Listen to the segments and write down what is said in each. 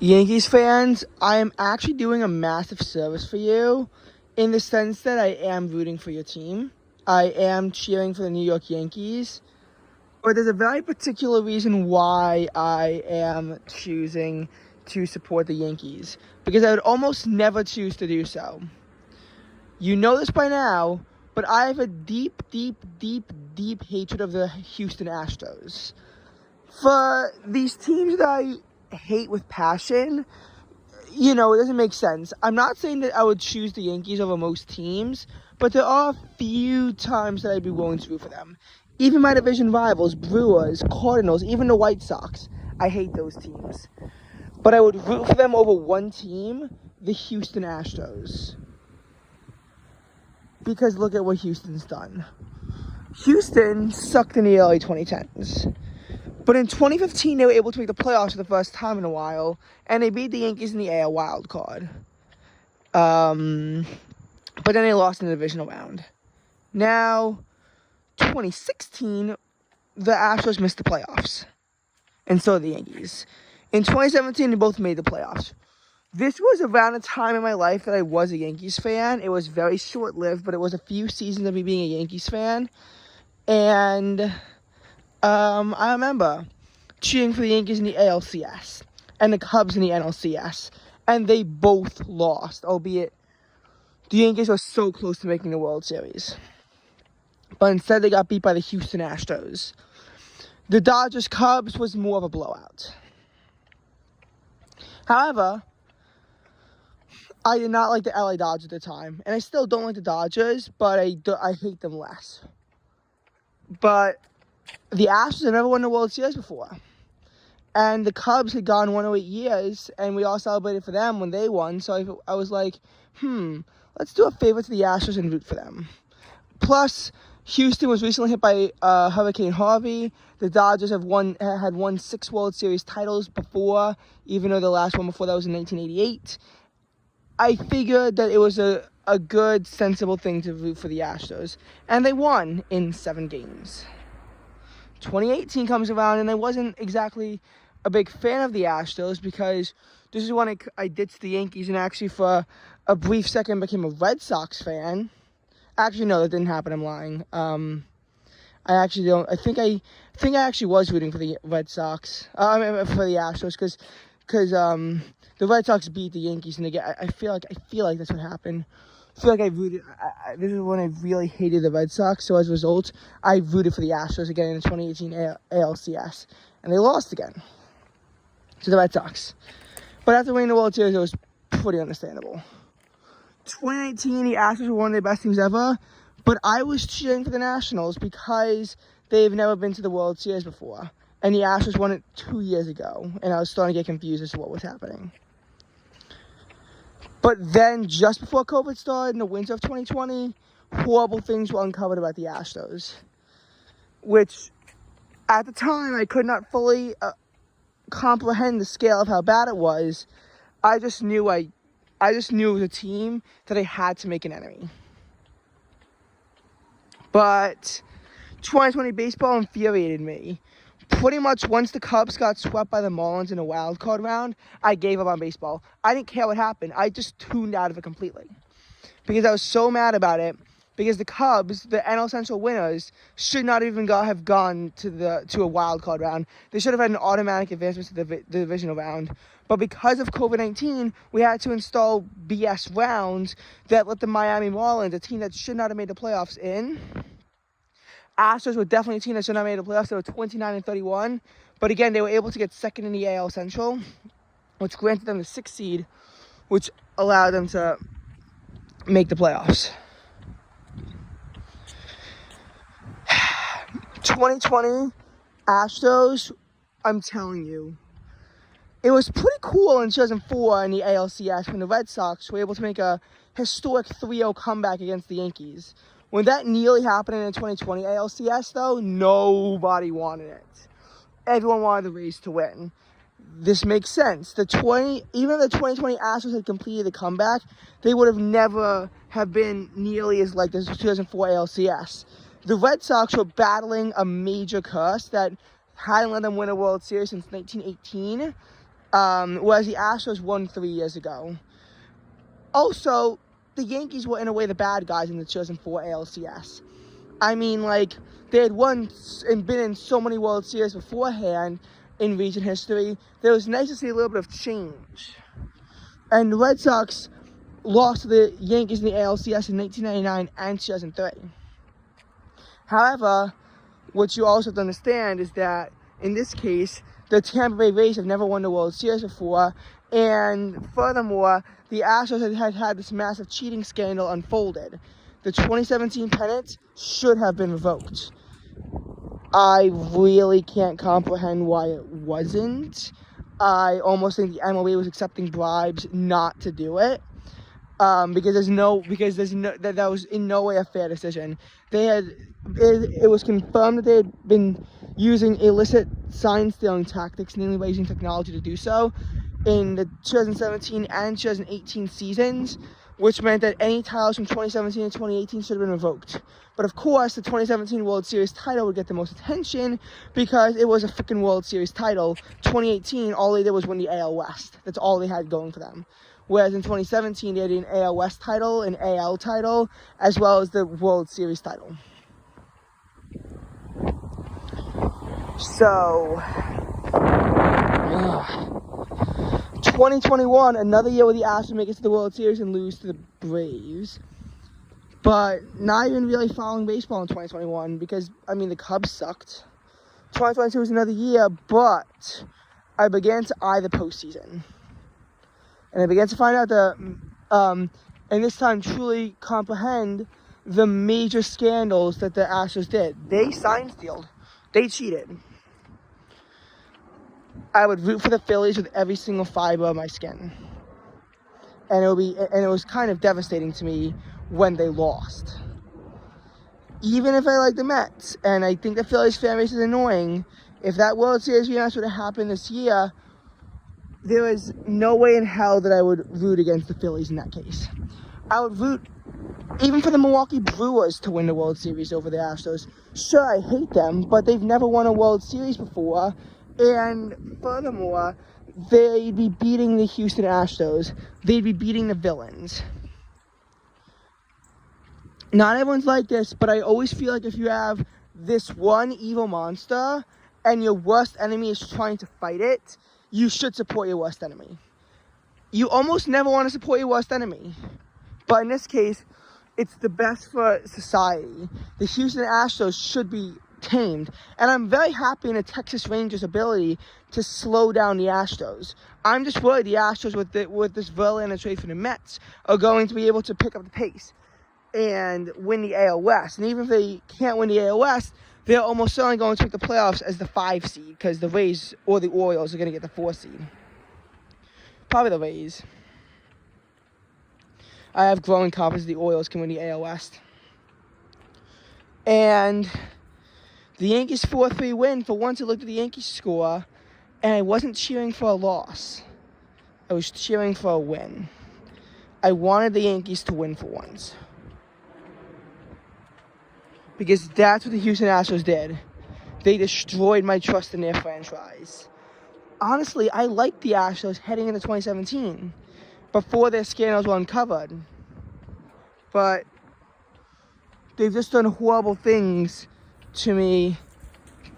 Yankees fans, I am actually doing a massive service for you in the sense that I am rooting for your team. I am cheering for the New York Yankees. But there's a very particular reason why I am choosing to support the Yankees. Because I would almost never choose to do so. You know this by now, but I have a deep, deep, deep, deep hatred of the Houston Astros. For these teams that I hate with passion, it doesn't make sense. I'm not saying that I would choose the Yankees over most teams, but there are a few times that I'd be willing to root for them. Even my division rivals, Brewers, Cardinals, even the White Sox, I hate those teams. But I would root for them over one team, the Houston Astros. Because look at what Houston's done. Houston sucked in the early 2010s. But in 2015, they were able to make the playoffs for the first time in a while, and they beat the Yankees in the AL wild card. But then they lost in the divisional round. Now, 2016, the Astros missed the playoffs, and so did the Yankees. In 2017, they both made the playoffs. This was around a time in my life that I was a Yankees fan. It was very short-lived, but it was a few seasons of me being a Yankees fan. And I remember cheering for the Yankees in the ALCS and the Cubs in the NLCS, and they both lost, albeit the Yankees were so close to making the World Series. But instead, they got beat by the Houston Astros. The Dodgers-Cubs was more of a blowout. However, I did not like the LA Dodgers at the time, and I still don't like the Dodgers, but I hate them less. But the Astros had never won the World Series before. And the Cubs had gone 108 years, and we all celebrated for them when they won. So I was like, let's do a favor to the Astros and root for them. Plus, Houston was recently hit by Hurricane Harvey. The Dodgers had won 6 World Series titles before, even though the last one before that was in 1988. I figured that it was a good, sensible thing to root for the Astros. And they won in 7 games. 2018 comes around, and I wasn't exactly a big fan of the Astros because this is when I ditched the Yankees and actually for a brief second became a Red Sox fan. Actually, no, that didn't happen. I'm lying. I actually don't. I think I actually was rooting for the Red Sox. For the Astros because the Red Sox beat the Yankees, and I feel like that's what happened. I feel like I rooted. This is when I really hated the Red Sox. So as a result, I rooted for the Astros again in the 2018 ALCS, and they lost again to the Red Sox. But after winning the World Series, it was pretty understandable. 2019, the Astros were one of the best teams ever, but I was cheering for the Nationals because they've never been to the World Series before, and the Astros won it 2 years ago, and I was starting to get confused as to what was happening. But then, just before COVID started, in the winter of 2020, horrible things were uncovered about the Astros, which, at the time, I could not fully comprehend the scale of how bad it was. I just knew it was a team that I had to make an enemy. But 2020 baseball infuriated me. Pretty much once the Cubs got swept by the Marlins in a wild card round, I gave up on baseball. I didn't care what happened. I just tuned out of it completely because I was so mad about it. Because the Cubs, the NL Central winners, should not even have gone to a wild card round. They should have had an automatic advancement to the divisional round. But because of COVID-19, we had to install BS rounds that let the Miami Marlins, a team that should not have made the playoffs, in. Astros were definitely a team that should not have made the playoffs. They were 29-31. But again, they were able to get second in the AL Central, which granted them the 6th seed, which allowed them to make the playoffs. 2020 Astros, I'm telling you, it was pretty cool in 2004 in the ALCS when the Red Sox were able to make a historic 3-0 comeback against the Yankees. When that nearly happened in the 2020 ALCS, though, nobody wanted it. Everyone wanted the Rays to win. This makes sense. Even if the 2020 Astros had completed the comeback, they would have never have been nearly as like the 2004 ALCS. The Red Sox were battling a major curse that hadn't let them win a World Series since 1918. whereas the Astros won 3 years ago. Also, the Yankees were in a way the bad guys in the 2004 ALCS. I mean, like, they had won and been in so many World Series beforehand in recent history that it was nice to see a little bit of change. And the Red Sox lost to the Yankees in the ALCS in 1999 and 2003. However, what you also have to understand is that, in this case, the Tampa Bay Rays have never won the World Series before, and furthermore, the Astros had this massive cheating scandal unfolded. The 2017 pennant should have been revoked. I really can't comprehend why it wasn't. I almost think the MLB was accepting bribes not to do it. Because that was in no way a fair decision. It was confirmed that they had been using illicit sign stealing tactics, namely by using technology to do so, in the 2017 and 2018 seasons, which meant that any titles from 2017 and 2018 should have been revoked. But of course, the 2017 World Series title would get the most attention because it was a freaking World Series title. 2018, all they did was win the AL West. That's all they had going for them. Whereas in 2017, they had an AL West title, an AL title, as well as the World Series title. So, 2021, another year where the Astros make it to the World Series and lose to the Braves. But not even really following baseball in 2021 because, I mean, the Cubs sucked. 2022 was another year, but I began to eye the postseason. And I began to find out and this time truly comprehend the major scandals that the Astros did. They sign stealed. They cheated. I would root for the Phillies with every single fiber of my skin. And it was kind of devastating to me when they lost. Even if I like the Mets, and I think the Phillies fan base is annoying, if that World Series rematch would have happened this year, there is no way in hell that I would root against the Phillies in that case. I would root even for the Milwaukee Brewers to win the World Series over the Astros. Sure, I hate them, but they've never won a World Series before. And furthermore, they'd be beating the Houston Astros. They'd be beating the villains. Not everyone's like this, but I always feel like if you have this one evil monster and your worst enemy is trying to fight it, you should support your worst enemy. You almost never want to support your worst enemy. But in this case, it's the best for society. The Houston Astros should be tamed. And I'm very happy in the Texas Rangers' ability to slow down the Astros. I'm just worried the Astros with this Verlander trade for the Mets are going to be able to pick up the pace and win the AL West. And even if they can't win the AL West, they're almost certainly going to make the playoffs as the 5 seed because the Rays or the Orioles are going to get the 4 seed. Probably the Rays. I have growing confidence the Orioles can win the AL West. And the Yankees 4-3 win. For once, I looked at the Yankees score, and I wasn't cheering for a loss. I was cheering for a win. I wanted the Yankees to win for once. Because that's what the Houston Astros did. They destroyed my trust in their franchise. Honestly, I liked the Astros heading into 2017 before their scandals were uncovered. But they've just done horrible things to me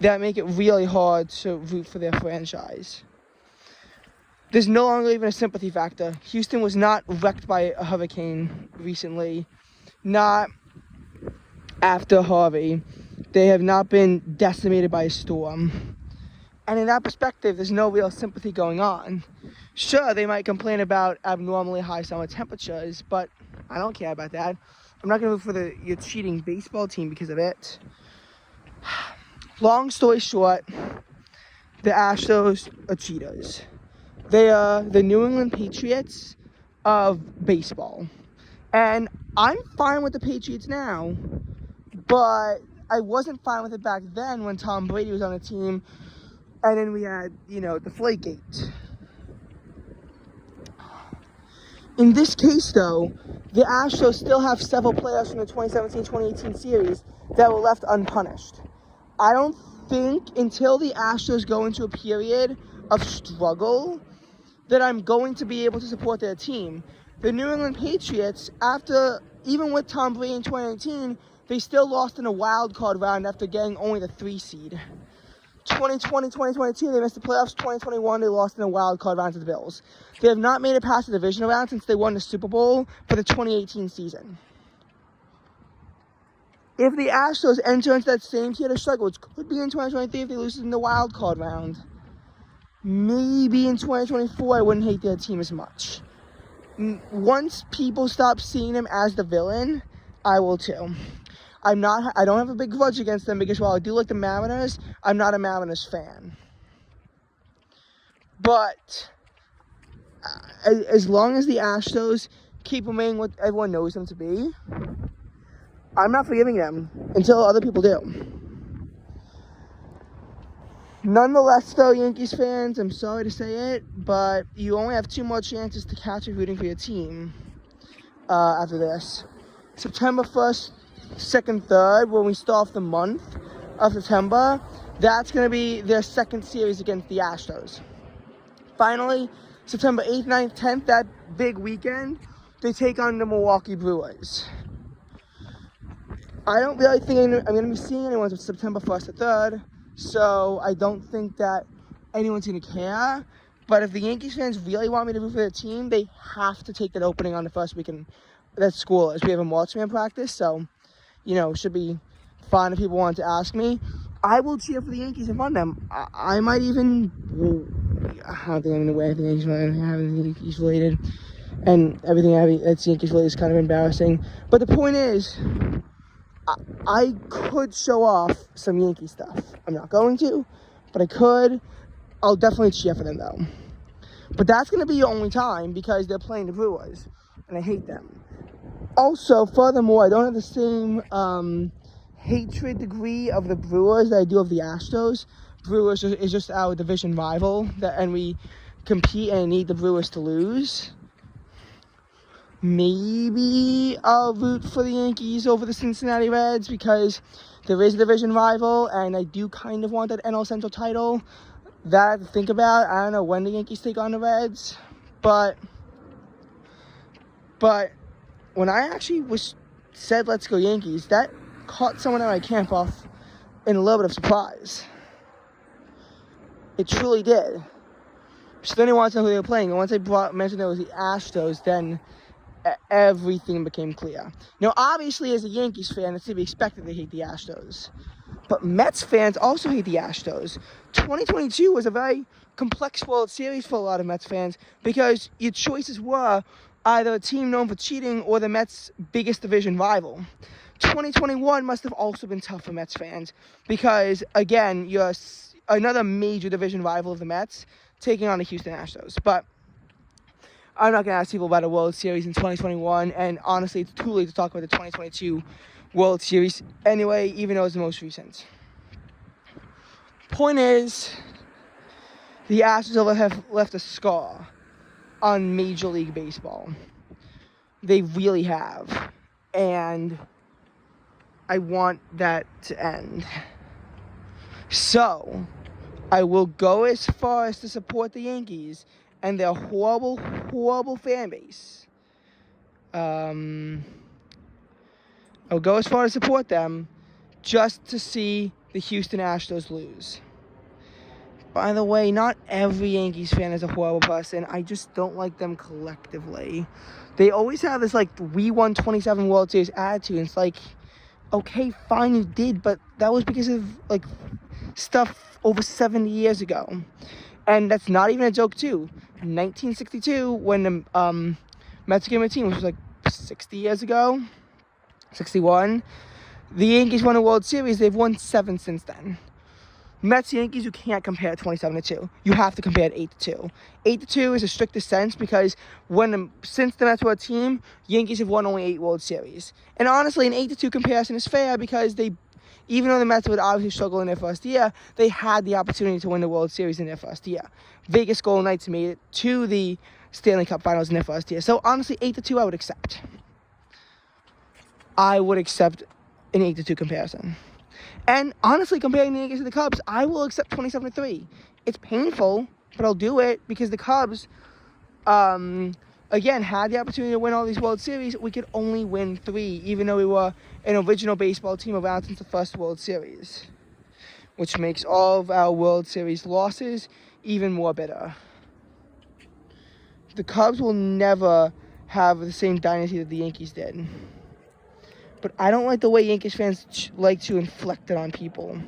that make it really hard to root for their franchise. There's no longer even a sympathy factor. Houston was not wrecked by a hurricane recently. Not after Harvey. They have not been decimated by a storm. And in that perspective, there's no real sympathy going on. Sure, they might complain about abnormally high summer temperatures, but I don't care about that. I'm not going to root for your cheating baseball team because of it. Long story short, the Astros are cheaters. They are the New England Patriots of baseball. And I'm fine with the Patriots now, but I wasn't fine with it back then when Tom Brady was on the team, and then we had, the Deflategate. In this case, though, the Astros still have several players from the 2017-2018 series that were left unpunished. I don't think until the Astros go into a period of struggle that I'm going to be able to support their team. The New England Patriots, even with Tom Brady in 2019, they still lost in a wild card round after getting only the 3 seed. 2020, 2022, they missed the playoffs. 2021, they lost in a wild card round to the Bills. They have not made it past the divisional round since they won the Super Bowl for the 2018 season. If the Astros enter into that same tier of struggle, which could be in 2023 if they lose in the wild card round, maybe in 2024 I wouldn't hate their team as much. Once people stop seeing them as the villain, I will too. I don't have a big grudge against them because while I do like the Mariners, I'm not a Mariners fan. But as long as the Astros keep remaining what everyone knows them to be, I'm not forgiving them until other people do. Nonetheless, though, Yankees fans, I'm sorry to say it, but you only have 2 more chances to catch you rooting for your team after this. September 1st, 2nd, 3rd, when we start off the month of September, that's going to be their second series against the Astros. Finally, September 8th, 9th, 10th, that big weekend, they take on the Milwaukee Brewers. I don't really think I'm going to be seeing anyone until September 1st or 3rd, so I don't think that anyone's going to care. But if the Yankees fans really want me to root for their team, they have to take that opening on the first weekend. That's school, as we have a marksman practice, so, should be fine if people want to ask me. I will cheer for the Yankees and fund them. I might even, I don't think I'm going to wear anything Yankees related. I have anything Yankees related, and everything that's Yankees related is kind of embarrassing. But the point is, I could show off some Yankee stuff. I'm not going to, but I could. I'll definitely cheer for them, though. But that's going to be the only time because they're playing the Brewers, and I hate them. Also, furthermore, I don't have the same hatred degree of the Brewers that I do of the Astros. Brewers is just our division rival, and we compete and need the Brewers to lose. Maybe I'll root for the Yankees over the Cincinnati Reds because there is a division rival, and I do kind of want that NL Central title. That I have to think about. I don't know when the Yankees take on the Reds, but when I actually said let's go Yankees, that caught someone at my camp off in a little bit of surprise. It truly did. So then they wanted to know who they were playing, and once I mentioned it was the Astros, then everything became clear. Now, obviously, as a Yankees fan, it's to be expected to hate the Astros. But Mets fans also hate the Astros. 2022 was a very complex World Series for a lot of Mets fans because your choices were either a team known for cheating or the Mets' biggest division rival. 2021 must have also been tough for Mets fans because, again, you're another major division rival of the Mets taking on the Houston Astros. But I'm not going to ask people about a World Series in 2021, and honestly, it's too late to talk about the 2022 World Series anyway, even though it's the most recent. Point is, the Astros have left a scar on Major League Baseball. They really have, and I want that to end. So, I will go as far as to support the Yankees and their horrible, horrible fan base. I'll go as far as support them just to see the Houston Astros lose. By the way, not every Yankees fan is a horrible person. I just don't like them collectively. They always have this, we won 27 World Series attitude. It's like, okay, fine, you did, but that was because of, stuff over 70 years ago. And that's not even a joke, too. 1962, when the Mets came to the team, which was 60 years ago, 61, the Yankees won a World Series. They've won 7 since then. Mets, Yankees, you can't compare 27-2. You have to compare it 8-2. 8-2 is the strictest sense because since the Mets were a team, Yankees have won only 8 World Series. And honestly, an 8-2 comparison is fair because even though the Mets would obviously struggle in their first year, they had the opportunity to win the World Series in their first year. Vegas Golden Knights made it to the Stanley Cup Finals in their first year. So honestly, 8-2 I would accept. I would accept an 8-2 comparison. And honestly, comparing the Yankees to the Cubs, I will accept 27-3. It's painful, but I'll do it because the Cubs again, had the opportunity to win all these World Series, we could only win 3, even though we were an original baseball team around since the first World Series, which makes all of our World Series losses even more bitter. The Cubs will never have the same dynasty that the Yankees did. But I don't like the way Yankees fans like to inflict it on people.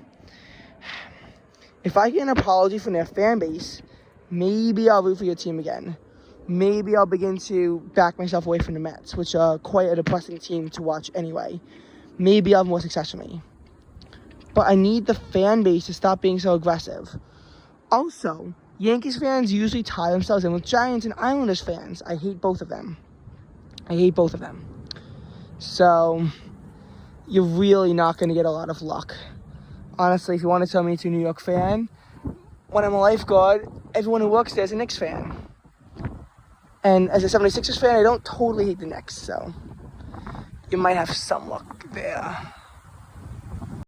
If I get an apology from their fan base, maybe I'll root for your team again. Maybe I'll begin to back myself away from the Mets, which are quite a depressing team to watch anyway. Maybe I'll have more success for me. But I need the fan base to stop being so aggressive. Also, Yankees fans usually tie themselves in with Giants and Islanders fans. I hate both of them. So, you're really not going to get a lot of luck. Honestly, if you want to tell me to a New York fan, when I'm a lifeguard, everyone who works there is a Knicks fan. And as a 76ers fan, I don't totally hate the Knicks, so you might have some luck there.